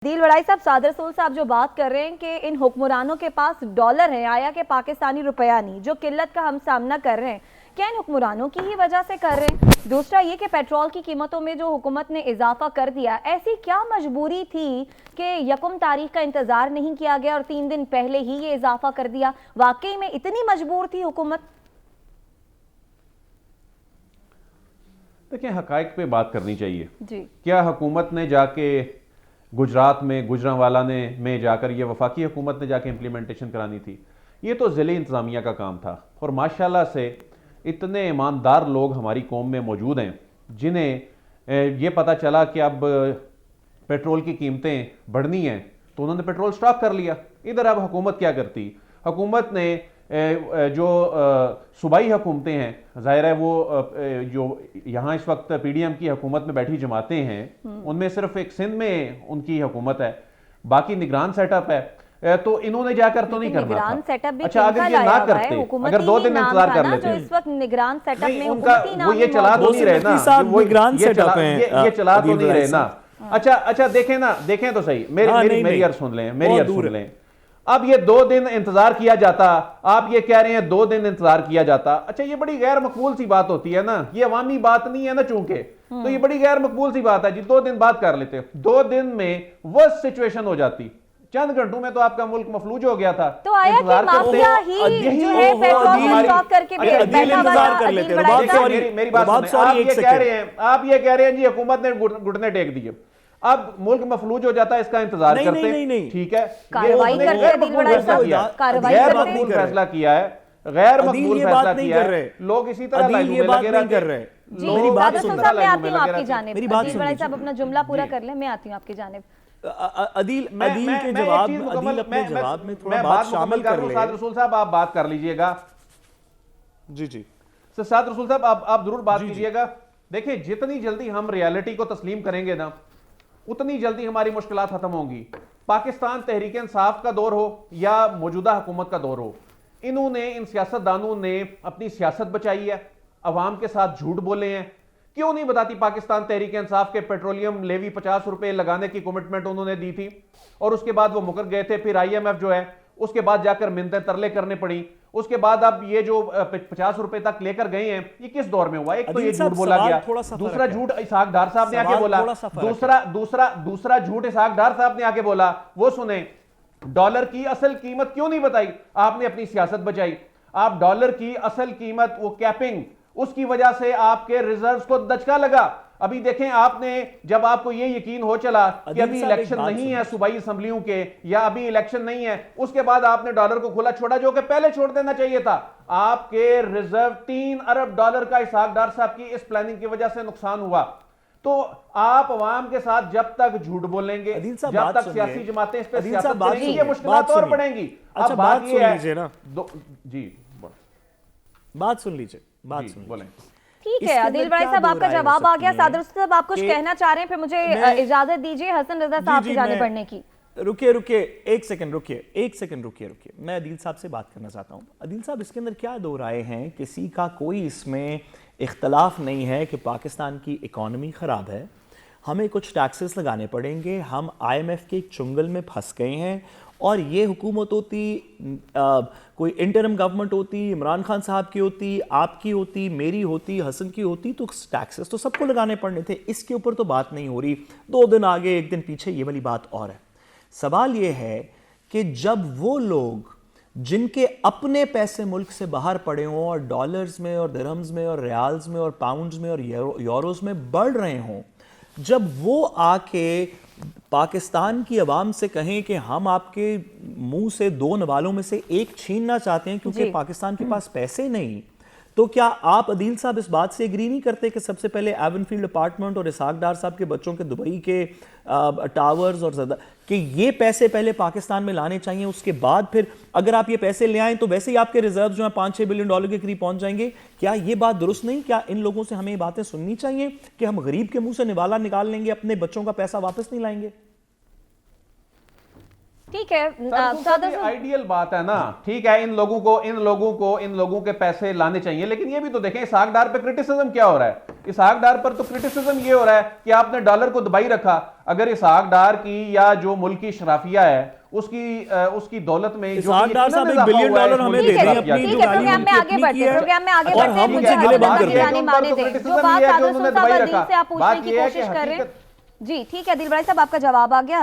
दिल बड़ाई साहब, सादर रसूल साहब जो बात कर रहे हैं कि इन हुक्मरानों के पास डॉलर है, आया कि पाकिस्तानी रुपया नहीं, जो किल्लत का हम सामना कर रहे हैं क्या इन हुक्मरानों की ही वजह से कर रहे हैं? दूसरा ये कि पेट्रोल की कीमतों में जो हुकूमत ने इजाफा कर दिया, ऐसी क्या मजबूरी थी कि यकम तारीख का इंतजार नहीं किया गया और 3 दिन पहले ही ये इजाफा कर दिया? वाकई में इतनी मजबूर थी हुकूमत? देखिए, हकाइक पे बात करनी चाहिए जी। क्या हुकूमत ने जाके गुजरात में गुजरांवाला ने में जाकर ये वफाकी हुकूमत ने जाके इम्प्लीमेंटेशन करानी थी? ये तो ज़िले इंतज़ामिया का काम था। और माशाल्लाह से इतने ईमानदार लोग हमारी कौम में मौजूद हैं जिन्हें ये पता चला कि अब पेट्रोल की कीमतें बढ़नी हैं तो उन्होंने पेट्रोल स्टॉक कर लिया। इधर अब हुकूमत क्या करती? हुकूमत ने जो सूबाई हुकूमतें हैं, ज़ाहिर है वो जो यहाँ इस वक्त पीडीएम की हुकूमत में बैठी जमातें हैं उनमें सिर्फ एक सिंध में उनकी हुकूमत है, बाकी निगरान सेटअप है। तो इन्होंने जाकर तो नहीं करना था। सेटअप भी अच्छा, अगर ये ना करते, अगर 2 दिन इंतजार कर लेते, जो इस वक्त निगरान सेटअप में उनका वो ये चला तो नहीं रहे ना, ये चला तो नहीं रहे ना। अच्छा देखें ना, देखें तो सही, मेरी अर्ज सुन लें, मेरी अर्ज सुन लें। अब ये 2 दिन इंतजार किया जाता, आप ये कह रहे हैं 2 दिन इंतजार किया जाता। अच्छा, ये बड़ी गैर मकबूल सी बात होती है ना, ये अवामी बात नहीं है ना चूंकि, तो ये बड़ी गैर मकबूल सी बात है जी। 2 दिन बाद कर लेते, 2 दिन में वर्स्ट सिचुएशन हो जाती, चंद घंटों में तो आपका मुल्क मफलूज हो गया था। तो आया कि माफिया ही जो है पेट्रोल स्टॉक करके इंतजार कर लेते हैं। मेरी बात सुनिए, आप ये कह रहे हैं जी हुकूमत ने घुटने टेक दिए, अब मुल्क मफलूज हो जाता है, इसका इंतजार करते हैं। ठीक है, कार्रवाई करते हैं, गैर मकबूल फैसला किया है, गैर मकबूल फैसला किया है। लोग इसी तरह लाइन में लगे रहते हैं। मेरी बात सुनता, मैं आती हूं आपकी जानिब। मेरी बात सुनिए साहब, अपना जुमला पूरा कर ले, मैं आती हूं आपकी जानिब। अदील के जवाब, अदील अपने जवाब में थोड़ा बात शामिल कर ले। साद रसूल साहब, आप बात कर लीजिएगा। जी साद रसूल साहब, आप जरूर बात कीजिएगा। देखिए, जितनी जल्दी हम रियलिटी को तस्लीम करेंगे ना, उतनी जल्दी हमारी मुश्किलात खत्म होंगी। पाकिस्तान तहरीक इंसाफ का दौर हो या मौजूदा हुकूमत का दौर हो, इन्होंने, इन सियासतदानों ने अपनी सियासत बचाई है, अवाम के साथ झूठ बोले हैं। क्यों नहीं बताती पाकिस्तान तहरीक इंसाफ के पेट्रोलियम लेवी 50 रुपए लगाने की कमिटमेंट उन्होंने दी थी और उसके बाद वो मुकर गए थे। फिर IMF जो है उसके बाद जाकर मिन्नतें तरले करने पड़ी। उसके बाद अब ये जो 50 रुपए तक लेकर गए हैं, ये किस दौर में हुआ? एक तो ये झूठ बोला गया, दूसरा झूठ इसहाक डार साहब ने आके बोला, दूसरा झूठ इसहाक डार साहब ने आके बोला। वो सुने, डॉलर की असल कीमत क्यों नहीं बताई? आपने अपनी सियासत बचाई। आप डॉलर की असल कीमत, वो कैपिंग, उसकी वजह से आपके रिजर्व्स को दचका लगा। अभी देखें, आपने जब आपको ये यकीन हो चला कि अभी इलेक्शन नहीं है सूबाई असेंबलियों के, या अभी इलेक्शन नहीं है, उसके बाद आपने डॉलर को खुला छोड़ा, जो कि पहले छोड़ देना चाहिए था। आपके रिजर्व $3 अरब का इसहाक डार साहब की इस प्लानिंग की वजह से नुकसान हुआ। तो आप अवाम के साथ जब तक झूठ बोलेंगे, जब तक सियासी जमातें इस पर सियासत करेंगी, ये मुश्किलात और बढ़ेंगी। अब बात ये है जी, बात सुन लीजिए, बात सुन बोलें। ठीक है, आदिल बड़ाई साहब, आपका जवाब आ गया। सादर साहब, आप कुछ कहना चाह रहे हैं, फिर मुझे इजाजत दीजिए हसन रजा साहब की जाने पढ़ने की। रुकिए, एक सेकंड रुकिए। मैं अदील साहब से बात करना चाहता हूँ। अदील साहब, इसके अंदर क्या दो राय हैं? किसी का कोई इसमें इख्तलाफ नहीं है कि पाकिस्तान की इकॉनमी ख़राब है, हमें कुछ टैक्सेस लगाने पड़ेंगे, हम IMF के एक चुंगल में फंस गए हैं, और ये हुकूमत होती, कोई इंटरम गवर्नमेंट होती, इमरान खान साहब की होती, आपकी होती, मेरी होती, हसन की होती, तो टैक्सेस तो सबको लगाने पड़ने थे। इसके ऊपर तो बात नहीं हो रही। 2 दिन आगे 1 दिन पीछे, ये वाली बात और है। सवाल ये है कि जब वो लोग जिनके अपने पैसे मुल्क से बाहर पड़े हों और डॉलर्स में और दिरहम्स में और रियाल्स में और पाउंड्स में और यूरोस में बढ़ रहे हों, जब वो आके पाकिस्तान की आवाम से कहें कि हम आपके मुंह से 2 नवालों में से एक छीनना चाहते हैं क्योंकि पाकिस्तान के पास पैसे नहीं, तो क्या आप अदील साहब इस बात से एग्री नहीं करते कि सबसे पहले एवनफील्ड अपार्टमेंट और इसहाक डार साहब के बच्चों के दुबई के टावर्स और कि ये पैसे पहले पाकिस्तान में लाने चाहिए, उसके बाद फिर अगर आप ये पैसे ले आएं तो वैसे ही आपके रिजर्व जो है $5-6 बिलियन के करीब पहुंच जाएंगे? क्या ये बात दुरुस्त नहीं? क्या इन लोगों से हमें ये बातें सुननी चाहिए कि हम गरीब के मुंह से निवाला निकाल लेंगे, अपने बच्चों का पैसा वापस नहीं लाएंगे? ठीक है सर, आइडियल बात है ना, ठीक है, इन लोगों के पैसे लाने चाहिए, लेकिन ये भी तो देखें इसहाक डार पे क्रिटिसिज्म क्या हो रहा है। इसहाक डार पर तो क्रिटिसिज्म ये हो रहा है कि आपने डॉलर को दबाई रखा। अगर इसहाक डार की या जो मुल्क की शराफिया है उसकी दौलत में जो इसहाक डार साहब $1 बिलियन हमें दे रहे हैं अपनी जो प्रोग्राम में आगे बढ़ते और हम उनसे गिले बंद कर रहे हैं। जो बात सादत साहब दिल से आप पूछने की कोशिश कर रहे हैं जी, ठीक है दिल भाई साहब, आपका जवाब आ गया।